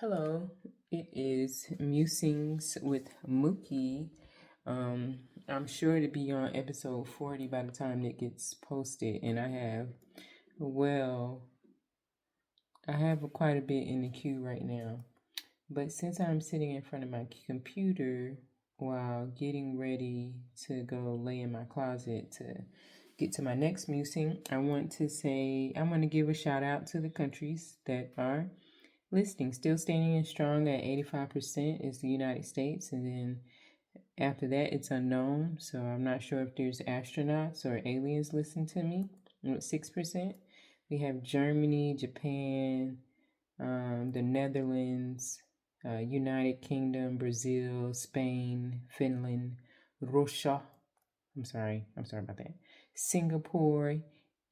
Hello, it is Musings with Mookie. I'm sure to be on episode 40 by the time it gets posted, and well, I have quite a bit in the queue right now. But since I'm sitting in front of my computer while getting ready to go lay in my closet to get to my next musing, I want to give a shout out to the countries that are listing. Still standing and strong at 85% is the United States, and then after that it's unknown. So I'm not sure if there's astronauts or aliens listening to me. With 6%, we have Germany, Japan, the Netherlands, United Kingdom, Brazil, Spain, Finland, Russia. I'm sorry about that. Singapore,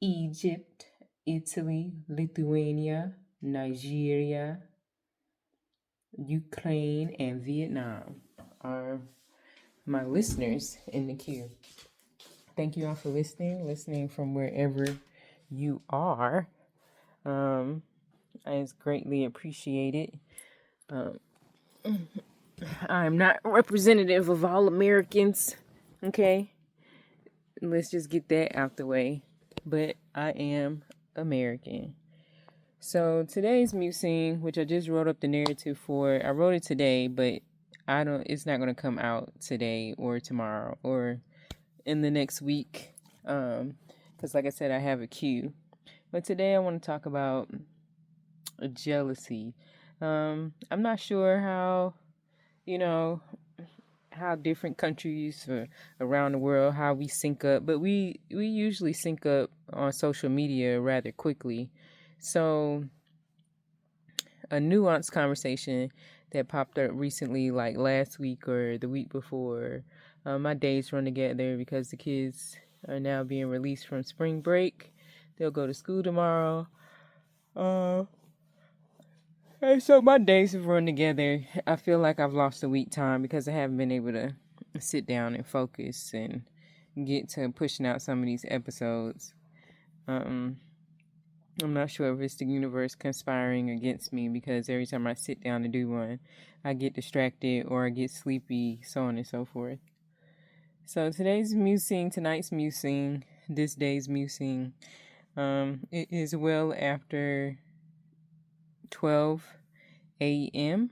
Egypt, Italy, Lithuania, Nigeria, Ukraine, and Vietnam are my listeners in the queue. Thank you all for listening from wherever you are. It's greatly appreciated. I'm not representative of all Americans, okay? Let's just get that out the way. But I am American. So today's musing, which I just wrote up the narrative for, I wrote it today, but it's not going to come out today or tomorrow or in the next week. Because like I said, I have a queue. But today I want to talk about jealousy. I'm not sure how different countries around the world, how we sync up, but we usually sync up on social media rather quickly. So a nuanced conversation that popped up recently, like last week or the week before, my days run together because the kids are now being released from spring break. They'll go to school tomorrow. And so my days have run together. I feel like I've lost a week time because I haven't been able to sit down and focus and get to pushing out some of these episodes. I'm not sure if it's the universe conspiring against me because every time I sit down to do one, I get distracted or I get sleepy, so on and so forth. So tonight's musing, this day's musing, it is well after 12 a.m.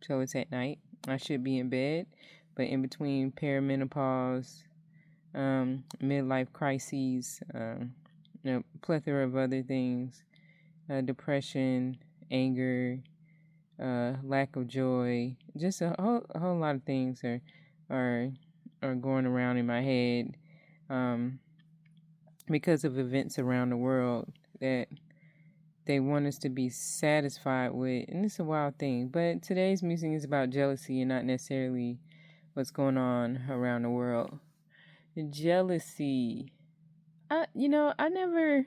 So it's at night. I should be in bed, but in between perimenopause, midlife crises, plethora of other things, depression, anger, lack of joy, just a whole lot of things are going around in my head, because of events around the world that they want us to be satisfied with, and it's a wild thing. But today's musing is about jealousy and not necessarily what's going on around the world. Jealousy. I never,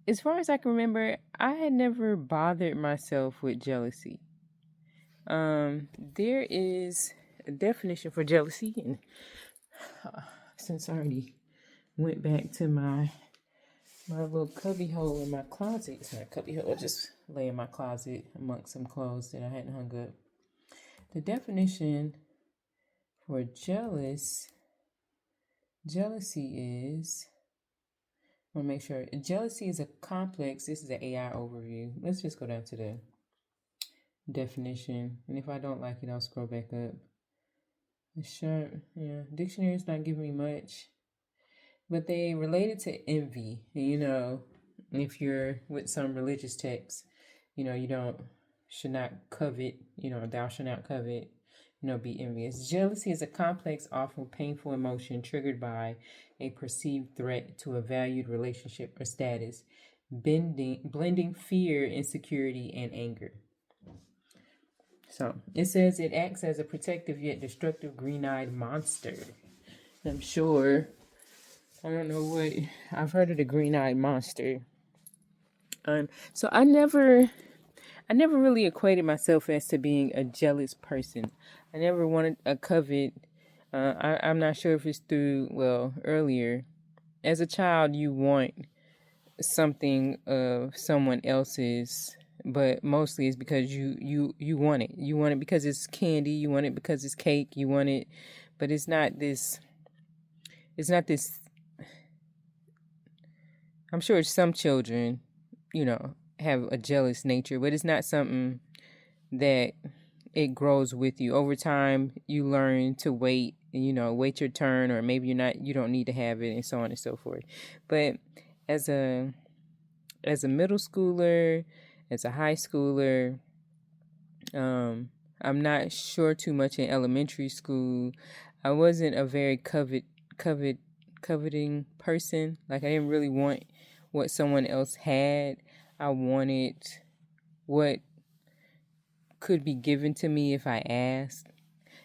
as far as I can remember, I had never bothered myself with jealousy. There is a definition for jealousy, and since I already went back to my little cubby hole in my closet, it's not a cubby hole, I just lay in my closet amongst some clothes that I hadn't hung up. The definition for jealousy is, I want to make sure, jealousy is a complex, this is an AI overview. Let's just go down to the definition, and if I don't like it, I'll scroll back up. Dictionary is not giving me much, but they relate it to envy. If you're with some religious text, should not covet, thou shalt not covet, be envious. Jealousy is a complex, awful, painful emotion triggered by a perceived threat to a valued relationship or status, blending fear, insecurity, and anger. So it says it acts as a protective yet destructive green-eyed monster. I'm sure, I don't know what, I've heard of the green-eyed monster. So I never really equated myself as to being a jealous person. I never wanted a covet. I'm not sure if it's earlier. As a child, you want something of someone else's but mostly it's because you want it. You want it because it's candy. You want it because it's cake. You want it, but it's not this. It's not this. I'm sure some children, have a jealous nature, but it's not something that it grows with you. Over time, you learn to wait, wait your turn, or maybe you don't need to have it, and so on and so forth. But as a middle schooler, as a high schooler, I'm not sure too much in elementary school. I wasn't a very coveting person. Like, I didn't really want what someone else had. I wanted what could be given to me if I asked.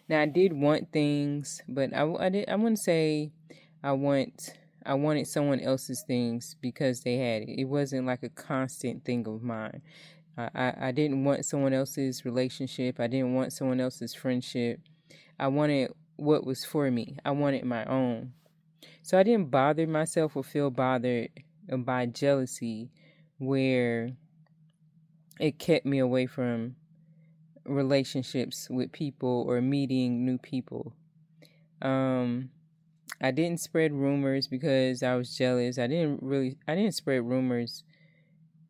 Now, I did want things, but I wouldn't say I wanted someone else's things because they had it. It wasn't like a constant thing of mine. I didn't want someone else's relationship. I didn't want someone else's friendship. I wanted what was for me. I wanted my own. So I didn't bother myself or feel bothered by jealousy where it kept me away from relationships with people or meeting new people. I didn't spread rumors because I was jealous. I didn't spread rumors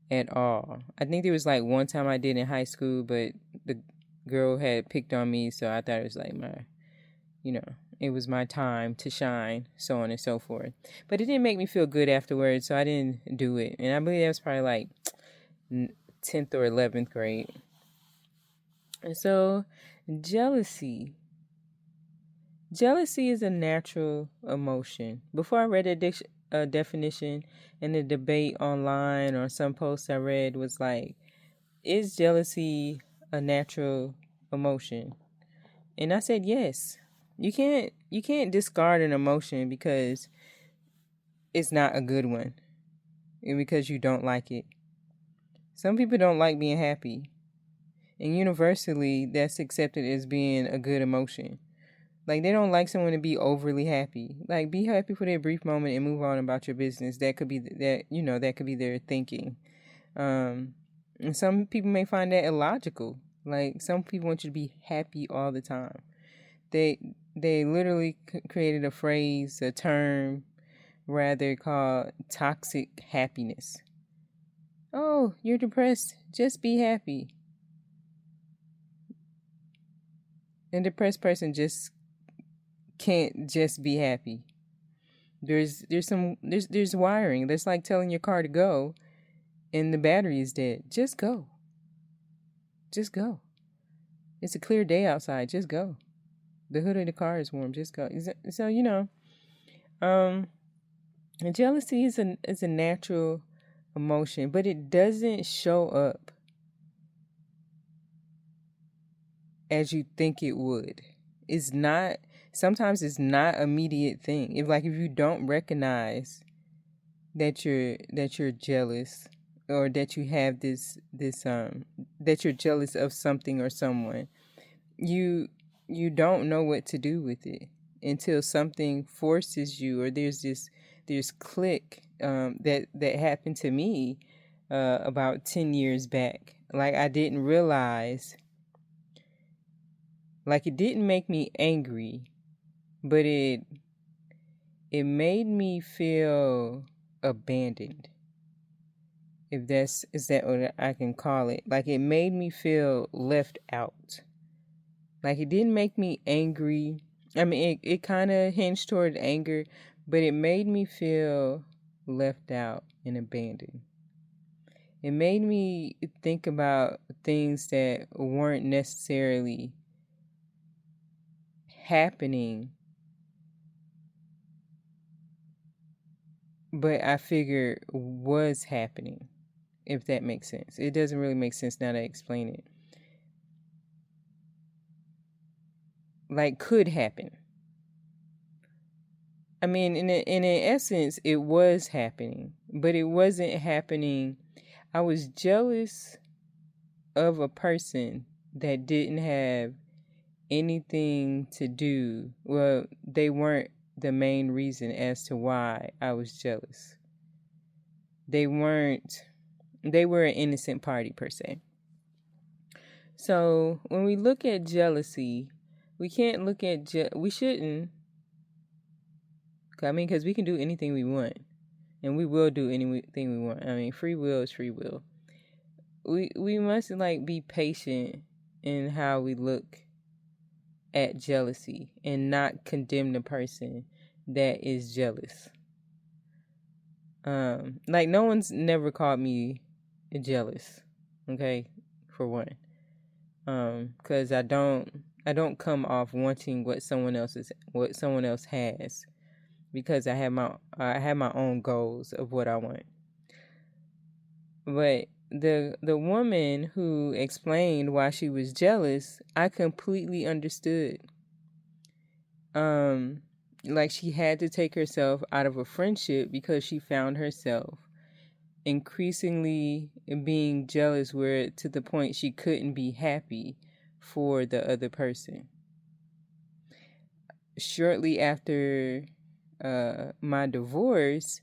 at all. I think there was like one time I did in high school, but the girl had picked on me, so I thought it was like it was my time to shine, so on and so forth. But it didn't make me feel good afterwards, so I didn't do it. And I believe that was probably like 10th or 11th grade. And so jealousy is a natural emotion. Before I read a definition in the debate online or some posts I read was like, is jealousy a natural emotion? And I said yes. You can't discard an emotion because it's not a good one and because you don't like it. Some people don't like being happy, and universally that's accepted as being a good emotion. Like, they don't like someone to be overly happy. Like, be happy for that brief moment and move on about your business. That could be that could be their thinking. And some people may find that illogical. Like, some people want you to be happy all the time. They literally created a term rather, called toxic happiness. Oh, you're depressed. Just be happy. A depressed person just can't just be happy. There's wiring. That's like telling your car to go and the battery is dead. Just go. Just go. It's a clear day outside. Just go. The hood of the car is warm. Just go. So jealousy is a natural emotion, but it doesn't show up as you think it would. Sometimes it's not immediate thing. If you don't recognize that you're jealous, or that you have this that you're jealous of something or someone, you don't know what to do with it until something forces you, or there's click that happened to me about 10 years back. Like, I didn't realize, like, it didn't make me angry, but it made me feel abandoned. Is that what I can call it? Like, it made me feel left out. Like, it didn't make me angry. I mean, it kind of hinged toward anger, but it made me feel left out and abandoned. It made me think about things that weren't necessarily happening, but I figure was happening, if that makes sense. It doesn't really make sense now that I explain it. Like, could happen. I mean, in essence, it was happening, but it wasn't happening. I was jealous of a person that didn't have anything to do. Well, they weren't the main reason as to why I was jealous. They weren't They were an innocent party per se. So when we look at jealousy, we can't look at we shouldn't. I mean, because we can do anything we want, and we will do anything we want. I mean, free will is free will. We must like be patient in how we look at jealousy and not condemn the person that is jealous. Like no one's never called me jealous, okay, for one. Because I don't come off wanting what someone else has, because I have my own goals of what I want. But the woman who explained why she was jealous, I completely understood. Like she had to take herself out of a friendship because she found herself increasingly being jealous, where to the point she couldn't be happy for the other person. Shortly after my divorce,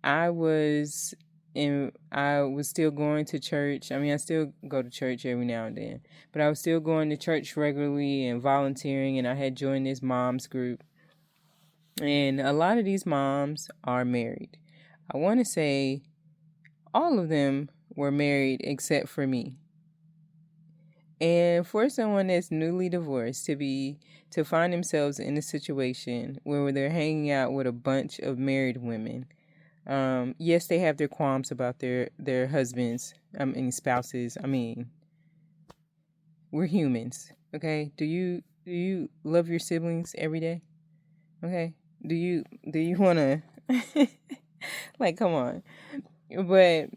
I was still going to church. I mean, I still go to church every now and then, but I was still going to church regularly and volunteering, and I had joined this moms group. And a lot of these moms are married. I want to say all of them were married except for me. And for someone that's newly divorced to find themselves in a situation where they're hanging out with a bunch of married women, yes, they have their qualms about their husbands, spouses. I mean, we're humans, okay? Do you love your siblings every day? Okay? Do you want to like, come on. But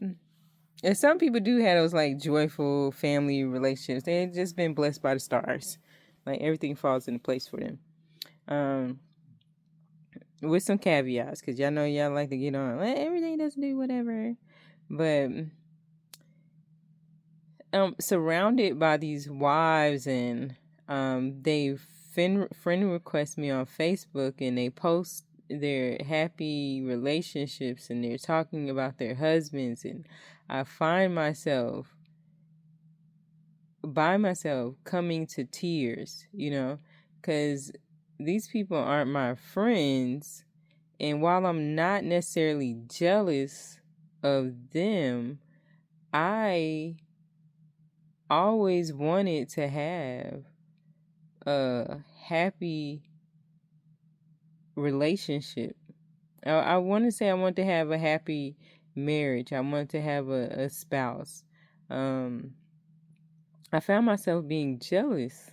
some people do have those like joyful family relationships. They've just been blessed by the stars. Like everything falls into place for them. With some caveats, because y'all know y'all like to get on. Well, everything doesn't do whatever. But surrounded by these wives, and they friend request me on Facebook, and they post their happy relationships, and they're talking about their husbands, and I find myself coming to tears, because these people aren't my friends. And while I'm not necessarily jealous of them, I always wanted to have a happy relationship. I want to say I want to have a happy marriage. I want to have a spouse. I found myself being jealous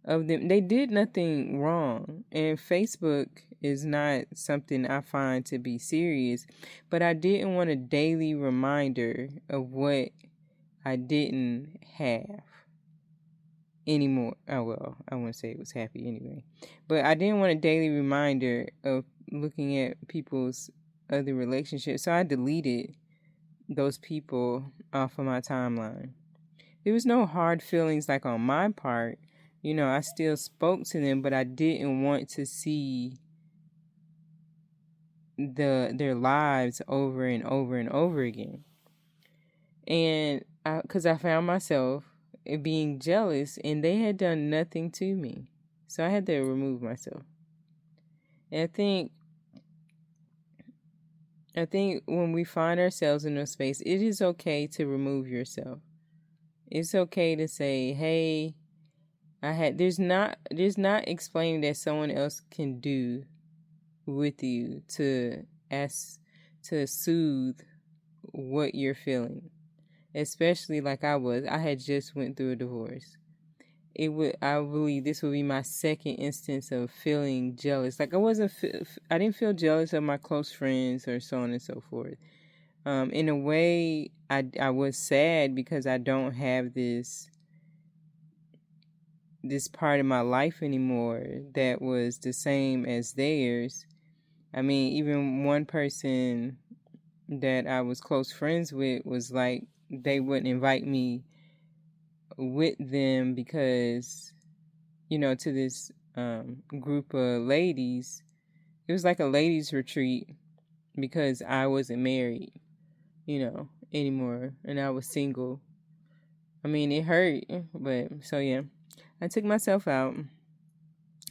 of them. They did nothing wrong, and Facebook is not something I find to be serious, but I didn't want a daily reminder of what I didn't have anymore. Oh, well, I wouldn't say it was happy anyway, but I didn't want a daily reminder of looking at people's other relationships, so I deleted those people off of my timeline. There was no hard feelings like on my part. I still spoke to them, but I didn't want to see their lives over and over and over again. And because I found myself being jealous, and they had done nothing to me, so I had to remove myself. And I think when we find ourselves in a space, it is okay to remove yourself. It's okay to say, hey, there's not explaining that someone else can do with you to soothe what you're feeling. Especially like I had just went through a divorce. I believe this would be my second instance of feeling jealous. Like I didn't feel jealous of my close friends or so on and so forth. In a way, I was sad because I don't have this part of my life anymore that was the same as theirs. I mean, even one person that I was close friends with was like, they wouldn't invite me with them because, to this group of ladies. It was like a ladies retreat because I wasn't married, anymore, and I was single. I mean, it hurt, but so yeah, I took myself out.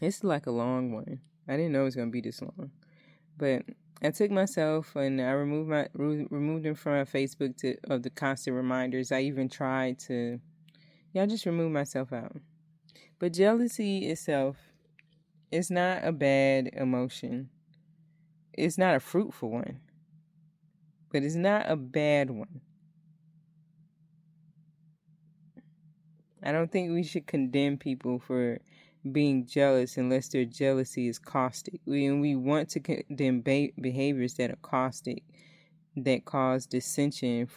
It's like a long one. I didn't know it was gonna be this long, but I took myself and I removed them from my Facebook of the constant reminders. I even tried to, I just removed myself out. But jealousy itself is not a bad emotion. It's not a fruitful one, but it's not a bad one. I don't think we should condemn people for being jealous unless their jealousy is caustic. We want to condemn behaviors that are caustic, that cause dissension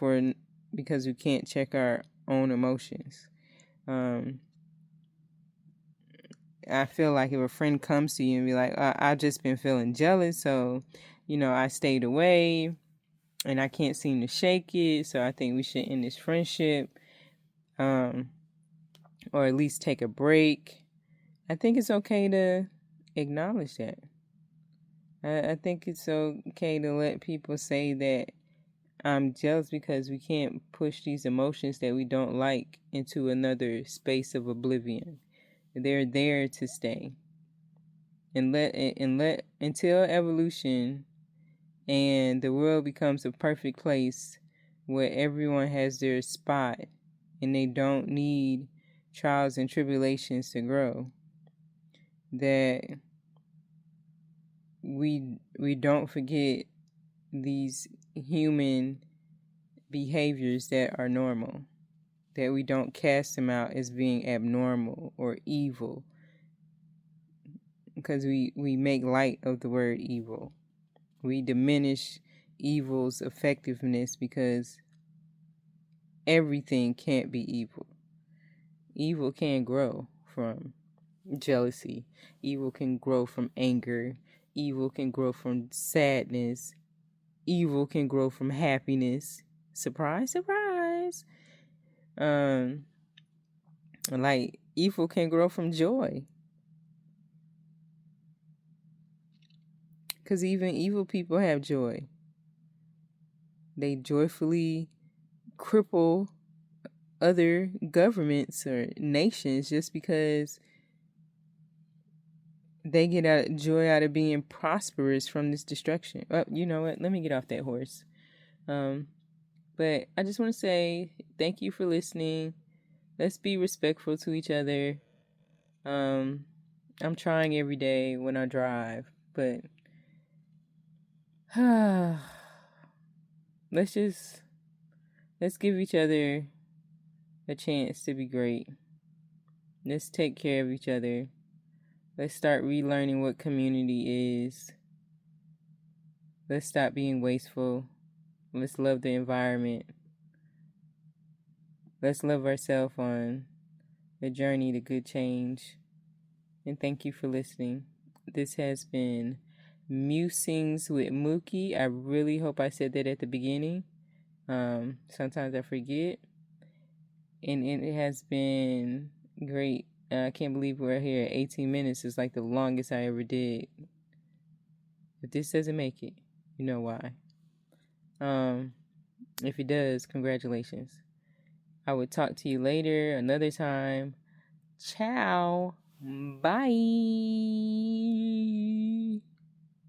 because we can't check our own emotions. I feel like if a friend comes to you and be like, I've just been feeling jealous, so, I stayed away and I can't seem to shake it, so I think we should end this friendship, or at least take a break. I think it's okay to acknowledge that. I think it's okay to let people say that I'm jealous, because we can't push these emotions that we don't like into another space of oblivion. They're there to stay. And let until evolution and the world becomes a perfect place where everyone has their spot and they don't need trials and tribulations to grow, that we don't forget these human behaviors that are normal, that we don't cast them out as being abnormal or evil, because we make light of the word evil. We diminish evil's effectiveness because everything can't be evil. Evil can grow from jealousy. Evil can grow from anger. Evil can grow from sadness. Evil can grow from happiness. Surprise, surprise. Like, evil can grow from joy. Because even evil people have joy. They joyfully cripple other governments or nations just because they get joy out of being prosperous from this destruction. Oh, you know what? Let me get off that horse. But I just want to say thank you for listening. Let's be respectful to each other. I'm trying every day when I drive, but let's give each other a chance to be great. Let's take care of each other. Let's start relearning what community is. Let's stop being wasteful. Let's love the environment. Let's love ourselves on the journey to good change. And thank you for listening. This has been Musings with Mookie. I really hope I said that at the beginning. Sometimes I forget. And it has been great. I can't believe we're here at 18 minutes. It's like the longest I ever did. If this doesn't make it, you know why. If it does, congratulations. I will talk to you later, another time. Ciao. Bye.